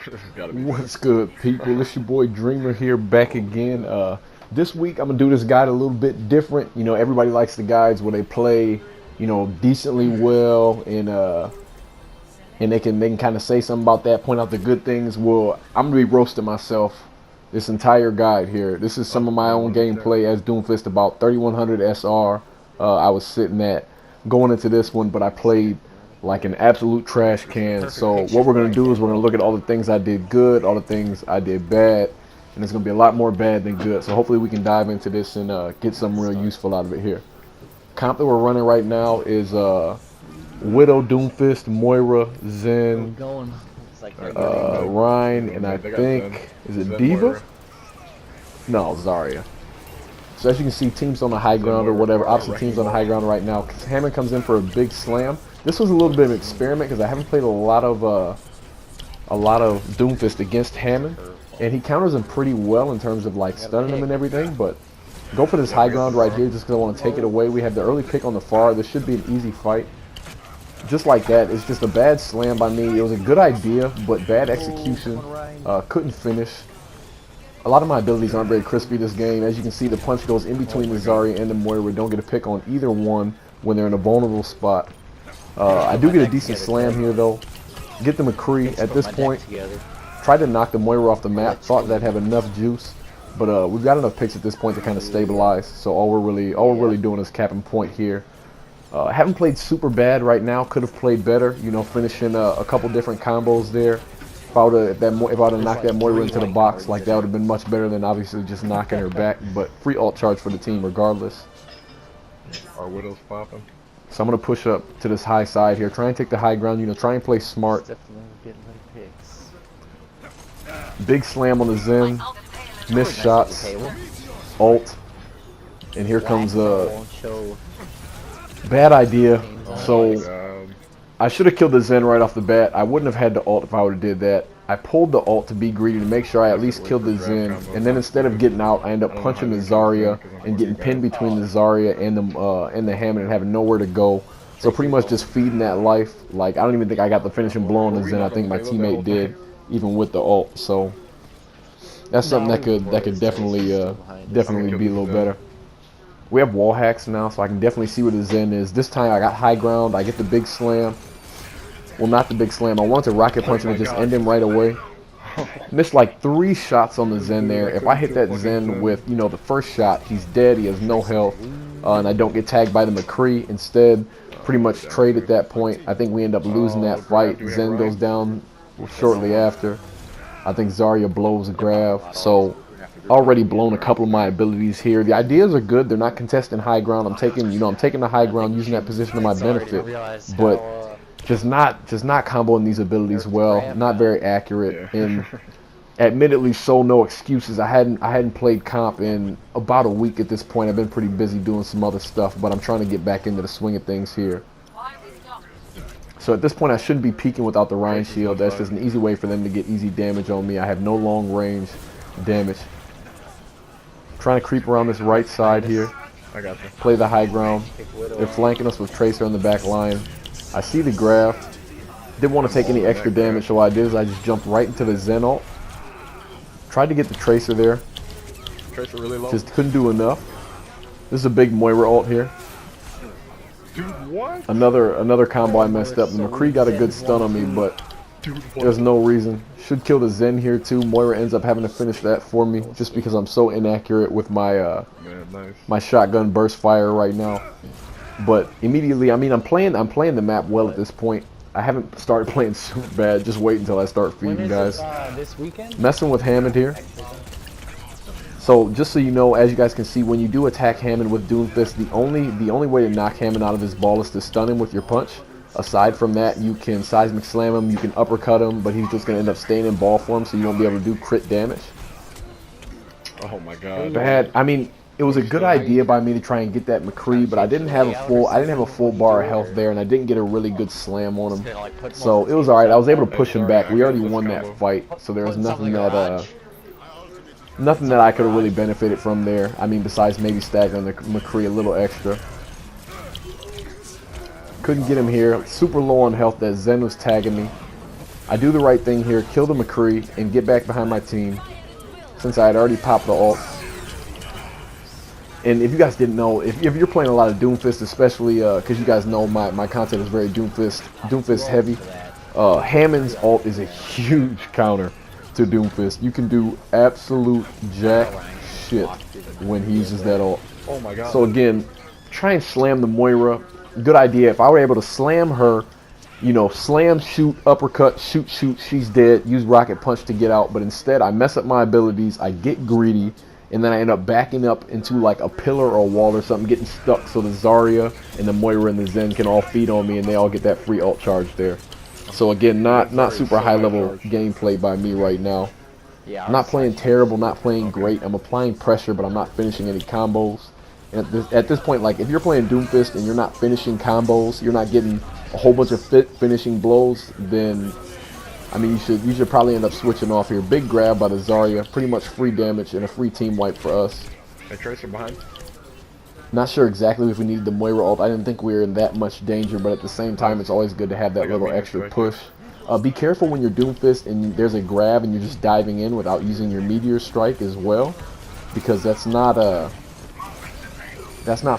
What's good, people? It's your boy Dreamer here, back again. This week I'm gonna do this guide a little bit different. You know, everybody likes the guides where they play, decently well, and they can kind of say something about that, point out the good things. Well, I'm gonna be roasting myself this entire guide here. This is some of my own gameplay as Doomfist, about 3100 SR. I was sitting at going into this one, but I played like an absolute trash can. So what we're going to do is we're going to look at all the things I did good, all the things I did bad, and it's going to be a lot more bad than good. So hopefully we can dive into this and get something real useful out of it here. Comp that we're running right now is Widow, Doomfist, Moira, Zen, Rhine, and I think, is it Diva? No, Zarya. So as you can see, teams on the high ground or whatever, opposite teams on the high ground right now. Hammond comes in for a big slam. This was a little bit of an experiment because I haven't played a lot of Doomfist against Hammond, and he counters him pretty well in terms of like stunning him and everything. But go for this high ground right here just because I want to take it away. We have the early pick on the far. This should be an easy fight. Just like that, it's just a bad slam by me. It was a good idea, but bad execution. Couldn't finish. A lot of my abilities aren't very crispy this game. As you can see, the punch goes in between the Zarya and the Moira. Don't get a pick on either one when they're in a vulnerable spot. I do get a decent slam here, though. Get the McCree at this point. Tried to knock the Moira off the map. Thought that'd have enough juice, but we've got enough picks at this point to kind of stabilize. So all we're really doing is capping point here. Haven't played super bad right now. Could have played better. Finishing a couple different combos there. If I would have knocked that Moira into the box, like that would have been much better than obviously just knocking her back. But free ult charge for the team regardless. Our Widow's popping. So I'm going to push up to this high side here. Try and take the high ground, try and play smart. Big slam on the Zen. Missed shots. Ult. And here comes a bad idea. So I should have killed the Zen right off the bat. I wouldn't have had the ult if I would have did that. I pulled the ult to be greedy to make sure I at least killed the Zen, and then instead of getting out, I end up punching the Zarya and getting pinned between the Zarya and the Hammond and having nowhere to go. So pretty much just feeding that life. Like, I don't even think I got the finishing blow on the Zen. I think my teammate did, even with the ult. So that's something that could definitely be a little better. We have wall hacks now, so I can definitely see where the Zen is. This time I got high ground. I get the big slam. Well, not the big slam. I wanted to rocket punch him and just end him right away. Missed like 3 shots on the Zen there. If I hit that Zen with, the first shot, he's dead. He has no health. And I don't get tagged by the McCree. Instead, pretty much trade at that point. I think we end up losing that fight. Zen goes down shortly after. I think Zarya blows a grab. So already blown a couple of my abilities here. The ideas are good. They're not contesting high ground. I'm taking the high ground, using that position to my benefit. But just not comboing these abilities well. Not very accurate. And admittedly, so no excuses. I hadn't played comp in about a week at this point. I've been pretty busy doing some other stuff, but I'm trying to get back into the swing of things here. So at this point, I shouldn't be peeking without the Rhine shield. That's just an easy way for them to get easy damage on me. I have no long range damage. Trying to creep around this right side here. I got you. Play the high ground. They're flanking us with Tracer on the back line. I see the graph. Didn't want to take any extra damage, so what I did is I just jumped right into the Zen ult. Tried to get the Tracer there. Tracer really low. Just couldn't do enough. This is a big Moira ult here. Dude, what? Another combo I messed up. The McCree got a good stun on me, but there's no reason. Should kill the Zen here too. Moira ends up having to finish that for me just because I'm so inaccurate with my my shotgun burst fire right now. But immediately, I mean, I'm playing the map well at this point. I haven't started playing super bad. Just wait until I start feeding guys. This weekend? Messing with Hammond here. So just so you know, as you guys can see, when you do attack Hammond with Doomfist, the only way to knock Hammond out of his ball is to stun him with your punch. Aside from that, you can seismic slam him, you can uppercut him, but he's just going to end up staying in ball form, so you won't be able to do crit damage. Oh my god. Bad. I mean, it was a good idea by me to try and get that McCree, but I didn't have a full bar of health there, and I didn't get a really good slam on him. So it was alright. I was able to push him back. We already won that fight, so there was nothing that I could have really benefited from there. I mean, besides maybe staggering the McCree a little extra. Couldn't get him here. Super low on health. That Zen was tagging me. I do the right thing here, kill the McCree, and get back behind my team since I had already popped the ult. And if you guys didn't know, if you're playing a lot of Doomfist, especially because you guys know my content is very Doomfist heavy, Hammond's ult is a huge counter to Doomfist. You can do absolute jack shit when he uses that ult. Oh my god. So again, try and slam the Moira. Good idea. If I were able to slam her, you know, slam, shoot, uppercut, shoot, she's dead. Use rocket punch to get out. But instead, I mess up my abilities. I get greedy. And then I end up backing up into like a pillar or a wall or something, getting stuck so the Zarya and the Moira and the Zen can all feed on me and they all get that free ult charge there. So again, not super high level gameplay by me right now. I'm not playing terrible, not playing great. I'm applying pressure, but I'm not finishing any combos. And at this point, like if you're playing Doomfist and you're not finishing combos, you're not getting a whole bunch of finishing blows, then I mean, you should probably end up switching off here. Big grab by the Zarya, pretty much free damage and a free team wipe for us. Hey, Tracer behind. Not sure exactly if we needed the Moira ult. I didn't think we were in that much danger, but at the same time, it's always good to have that little extra push. Be careful when you're Doomfist and there's a grab and you're just diving in without using your Meteor Strike as well, because that's not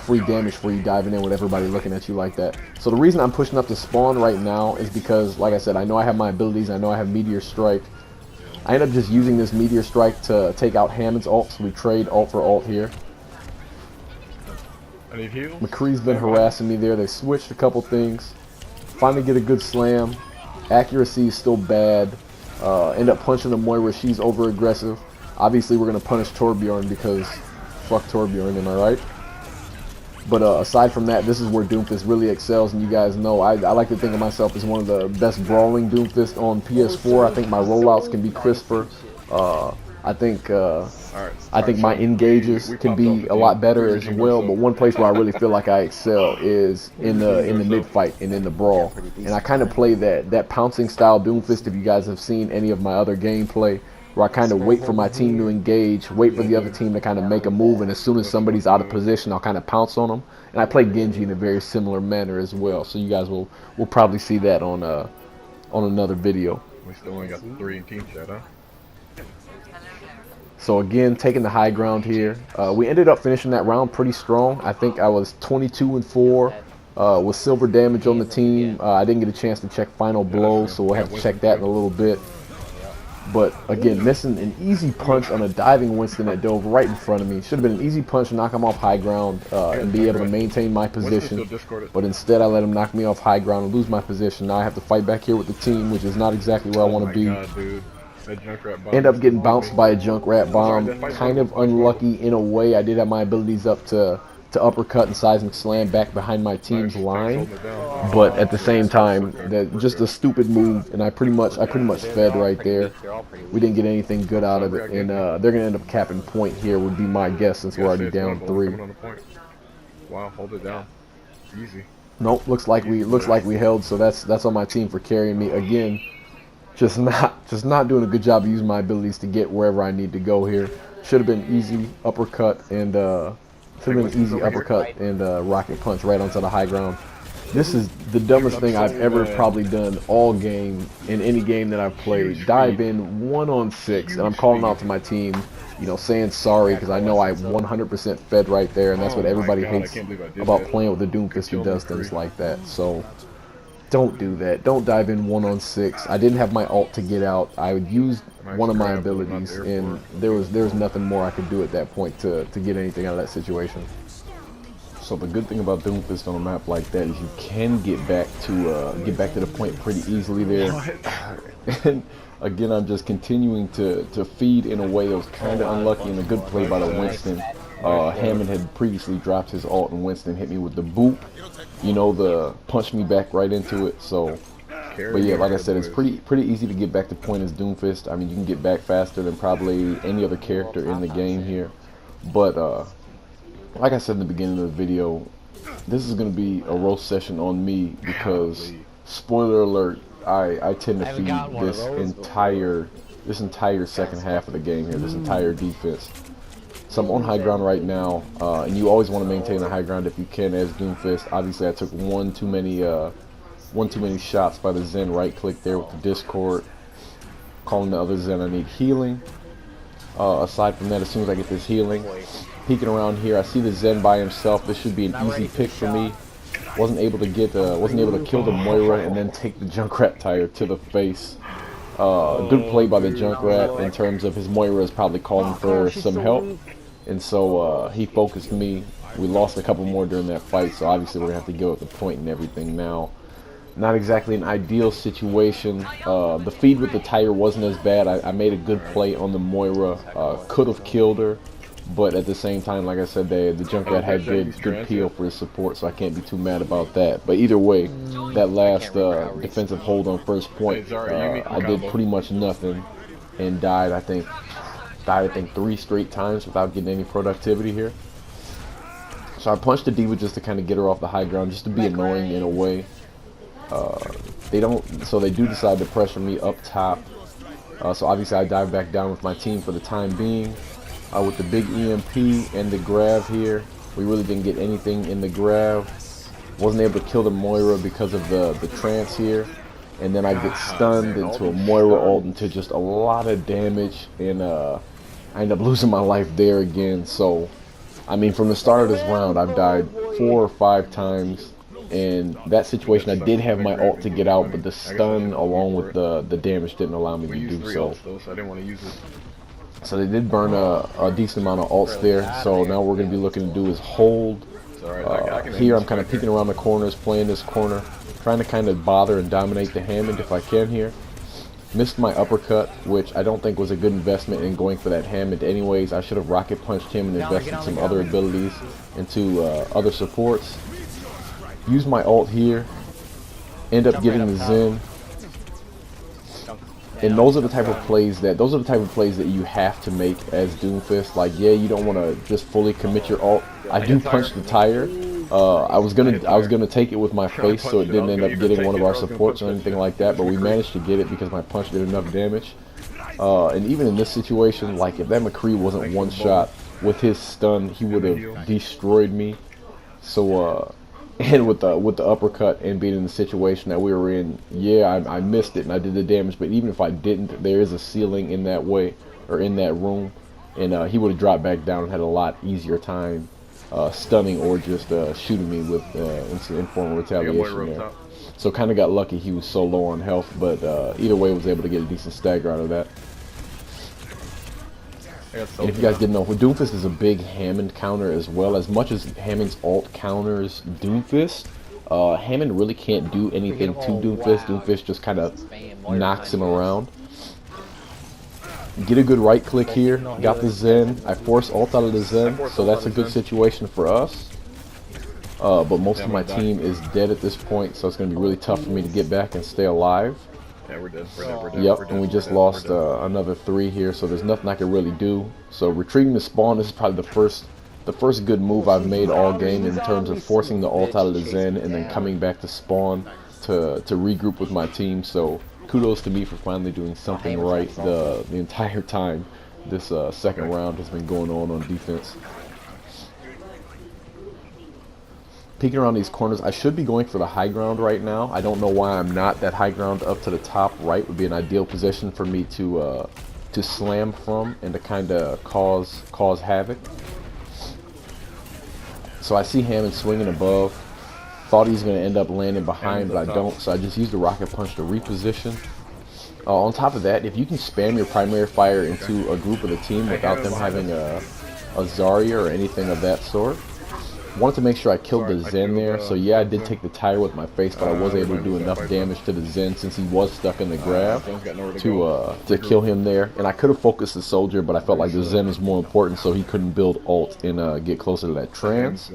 free damage for you diving in with everybody looking at you like that. So the reason I'm pushing up to spawn right now is because, like I said, I know I have my abilities. I know I have Meteor Strike. I end up just using this Meteor Strike to take out Hammond's ult, so we trade ult for ult here. I need heals. McCree's been harassing me there. They switched a couple things. Finally get a good slam. Accuracy is still bad. End up punching the Moira. She's over aggressive. Obviously, we're going to punish Torbjorn because fuck Torbjorn, am I right? But aside from that, this is where Doomfist really excels, and you guys know I like to think of myself as one of the best brawling Doomfist on PS4. I think my rollouts can be crisper. I think my engages can be a lot better as well. But one place where I really feel like I excel is in the mid fight and in the brawl. And I kind of play that pouncing style Doomfist. If you guys have seen any of my other gameplay, where I kind of wait for my team to engage, wait for the other team to kind of make a move, and as soon as somebody's out of position, I'll kind of pounce on them. And I play Genji in a very similar manner as well. So you guys will probably see that on another video. We still only got 3 in team chat, huh? So again, taking the high ground here. We ended up finishing that round pretty strong. I think I was 22-4 with silver damage on the team. I didn't get a chance to check final blows, so we'll have to check that in a little bit. But again, missing an easy punch on a diving Winston that dove right in front of me. Should have been an easy punch to knock him off high ground and be able to maintain my position. But instead, I let him knock me off high ground and lose my position. Now I have to fight back here with the team, which is not exactly where I want to be. End up getting bounced by a Junkrat bomb. Kind of unlucky in a way. I did have my abilities up to uppercut and seismic slam back behind my team's line, but at the same time, just a stupid move, and I pretty much fed right there. We didn't get anything good out of it, and they're gonna end up capping point here. Would be my guess since we're already down 3. Wow, hold it down, easy. Nope, looks like we held. So that's on my team for carrying me again. Just not doing a good job of using my abilities to get wherever I need to go here. Should have been easy uppercut and rocket punch right onto the high ground. This is the dumbest thing I've ever probably done all game in any game that I've played. Dive in 1-on-6, and I'm calling out to my team, you know, saying sorry because I know I 100% fed right there, and that's what everybody hates about playing with the Doomfist who does things like that. So don't do that. Don't dive in 1-on-6. I didn't have my ult to get out. I used one of my abilities, and there was nothing more I could do at that point to get anything out of that situation. So the good thing about Doomfist on a map like that is you can get back to the point pretty easily there. And again, I'm just continuing to feed in a way that was kind of unlucky, and a good play by the Winston. Hammond had previously dropped his ult, and Winston hit me with the boop. You know, the punch me back right into it. So, but yeah, like I said, it's pretty easy to get back to point as Doomfist. I mean, you can get back faster than probably any other character in the game here. But like I said in the beginning of the video, this is going to be a roast session on me because, spoiler alert, I tend to feed this entire second half of the game here, this entire defense. So I'm on high ground right now, and you always want to maintain the high ground if you can as Doomfist. Obviously, I took one too many one too many shots by the Zen. Right click there with the Discord, calling the other Zen I need healing. Aside from that, as soon as I get this healing, peeking around here, I see the Zen by himself. This should be an easy pick for me. Wasn't able to kill the Moira and then take the Junkrat tire to the face. Good play by the Junkrat in terms of his Moira is probably calling for some help, and so he focused me. We lost a couple more during that fight, so obviously we're gonna have to go at the point and everything now. Not exactly an ideal situation. The feed with the tire wasn't as bad. I made a good play on the Moira. Could have killed her, but at the same time, like I said, the Junkrat had good peel for his support, so I can't be too mad about that. But either way, that last defensive hold on first point, I did pretty much nothing and died. I think 3 straight times without getting any productivity here. So I punched the D.Va just to kind of get her off the high ground, just to be annoying in a way. They do decide to pressure me up top. So obviously I dive back down with my team for the time being. With the big EMP and the grab here, we really didn't get anything in the grab. Wasn't able to kill the Moira because of the trance here. And then I get stunned into a Moira ult into just a lot of damage, and I end up losing my life there again. So, I mean, from the start of this round, I've died 4 or 5 times. In that situation, I did have my ult to get out, but the stun along with the damage didn't allow me to do so. So they did burn a decent amount of ults there. So now what we're going to be looking to do is hold. Here I'm kind of peeking around the corners, playing this corner, trying to kind of bother and dominate the Hammond if I can here. Missed my uppercut, which I don't think was a good investment in going for that Hammond anyways. I should have rocket punched him and invested some other abilities into other supports. Use my ult here, end up getting the Zen, and those are the type of plays that you have to make as Doomfist. Like, yeah, you don't want to just fully commit your ult. I do punch the tire. I was gonna take it with my face, so it didn't end up getting one of our supports or anything like that. But we managed to get it because my punch did enough damage. And even in this situation, like if that McCree wasn't one shot with his stun, he would have destroyed me. So. And with the uppercut and being in the situation that we were in, yeah, I missed it and I did the damage. But even if I didn't, there is a ceiling in that way, or in that room, and he would have dropped back down and had a lot easier time stunning or just shooting me with informal retaliation there. So kind of got lucky he was so low on health, but either way was able to get a decent stagger out of that. And if you guys didn't know, Doomfist is a big Hammond counter as well. As much as Hammond's ult counters Doomfist, Hammond really can't do anything to Doomfist. Doomfist just kind of knocks him around. Get a good right click here. Got the Zen. I force ult out of the Zen, so that's a good situation for us. But most of my team is dead at this point, so it's going to be really tough for me to get back and stay alive. Yeah, we're dead. We're dead. Yep, and we just lost another 3 here, so there's nothing I can really do. So retreating to spawn, this is probably the first good move I've made all game in terms of forcing the ult out of the Zen and then coming back to spawn to regroup with my team. So kudos to me for finally doing something right the entire time this second round has been going on defense. Peeking around these corners, I should be going for the high ground right now. I don't know why I'm not. That high ground up to the top right would be an ideal position for me to slam from and to kind of cause havoc. So I see Hammond swinging above. Thought he's going to end up landing behind, but I don't. So I just used the rocket punch to reposition. On top of that, if you can spam your primary fire into a group of the team without them having a Zarya or anything of that sort. Wanted to make sure I killed the Zen there, so yeah, I did take the tire with my face, but I was able to do enough damage to the Zen since he was stuck in the grab to kill him there. And I could have focused the soldier, but I felt like the Zen was more important, so he couldn't build ult and get closer to that trance.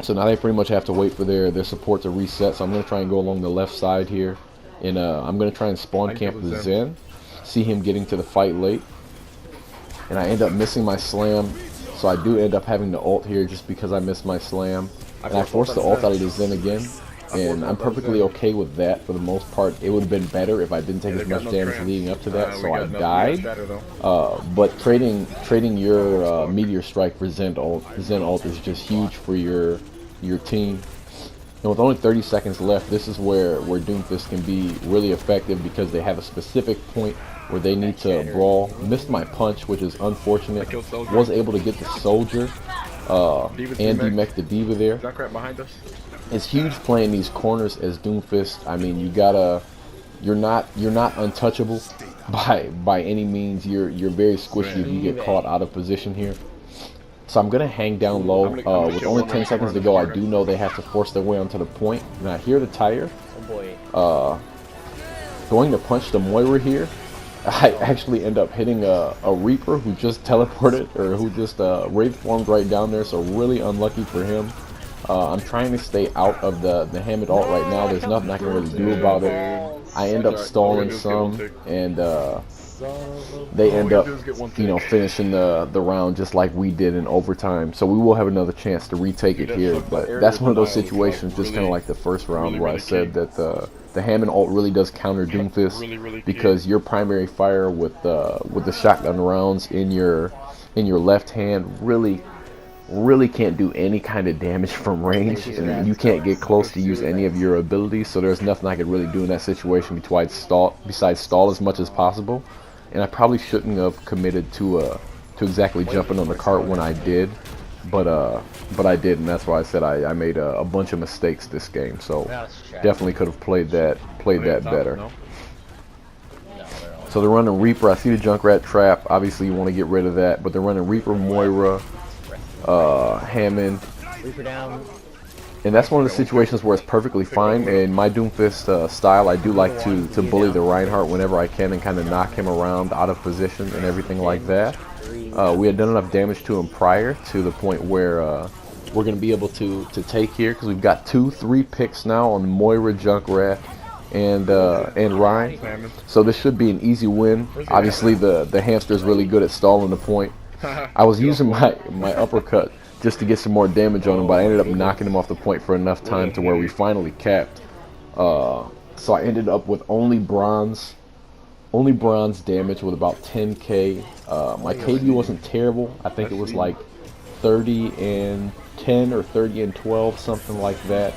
So now they pretty much have to wait for their support to reset, so I'm going to try and go along the left side here, and I'm going to try and spawn camp the Zen, see him getting to the fight late, and I end up missing my slam. So I do end up having to ult here just because I missed my slam. And I forced the ult out of the Zen again. And I'm perfectly okay with that for the most part. It would have been better if I didn't take as much damage leading up to that, so I died. But trading your Meteor Strike for Zen ult is just huge for your team. And with only 30 seconds left, this is where Doomfist can be really effective because they have a specific point where they need to brawl. Missed my punch, which is unfortunate. Was able to get the soldier and D-Mech the Diva there. Junkrat behind us. It's huge playing these corners as Doomfist. I mean, you're not untouchable by any means. You're very squishy if you get caught out of position here. So I'm gonna hang down low. With only 10 seconds to go, I do know they have to force their way onto the point. And I hear the tire. Going to punch the Moira here. I actually end up hitting a Reaper who just teleported, or who just Wraith formed right down there, so really unlucky for him. I'm trying to stay out of the Hammond ult right now. There's nothing I can really do about it. I end up stalling some, and they end up, finishing the round just like we did in overtime. So we will have another chance to retake it here, but that's one of those situations, just kind of like the first round where I said that the Hammond ult really does counter Doomfist, because your primary fire with the shotgun rounds in your left hand really can't do any kind of damage from range, and you can't get close to use any of your abilities. So there's nothing I could really do in that situation besides stall as much as possible. And I probably shouldn't have committed to exactly jumping on the cart when I did, but I did, and that's why I said I made a bunch of mistakes this game. So definitely could have played that better. So they're running Reaper. I see the Junkrat trap. Obviously you want to get rid of that, but they're running Reaper, Moira, Hammond, and that's one of the situations where it's perfectly fine. In my Doomfist style, I do like to bully the Reinhardt whenever I can and kind of knock him around out of position and everything like that. We had done enough damage to him prior to the point where we're going to be able to take here, because we've got 2-3 picks now on Moira, Junkrat, and Ryan. So this should be an easy win. Obviously the hamster is really good at stalling the point. I was using my uppercut just to get some more damage on him, but I ended up knocking him off the point for enough time to where we finally capped. So I ended up with only bronze damage with about 10k. My KD wasn't terrible. I think it was like 30 and 10 or 30 and 12, something like that.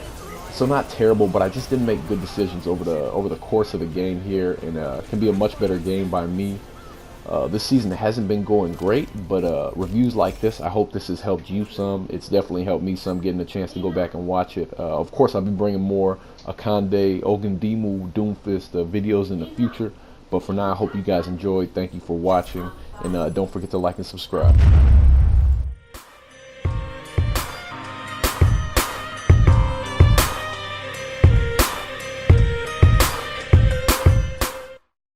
So not terrible, but I just didn't make good decisions over the course of the game here, and it can be a much better game by me. This season hasn't been going great, but reviews like this, I hope this has helped you some. It's definitely helped me some, getting a chance to go back and watch it. Of course, I'll be bringing more Akande, Ogundimu, Doomfist videos in the future. But for now, I hope you guys enjoyed. Thank you for watching, and don't forget to like and subscribe.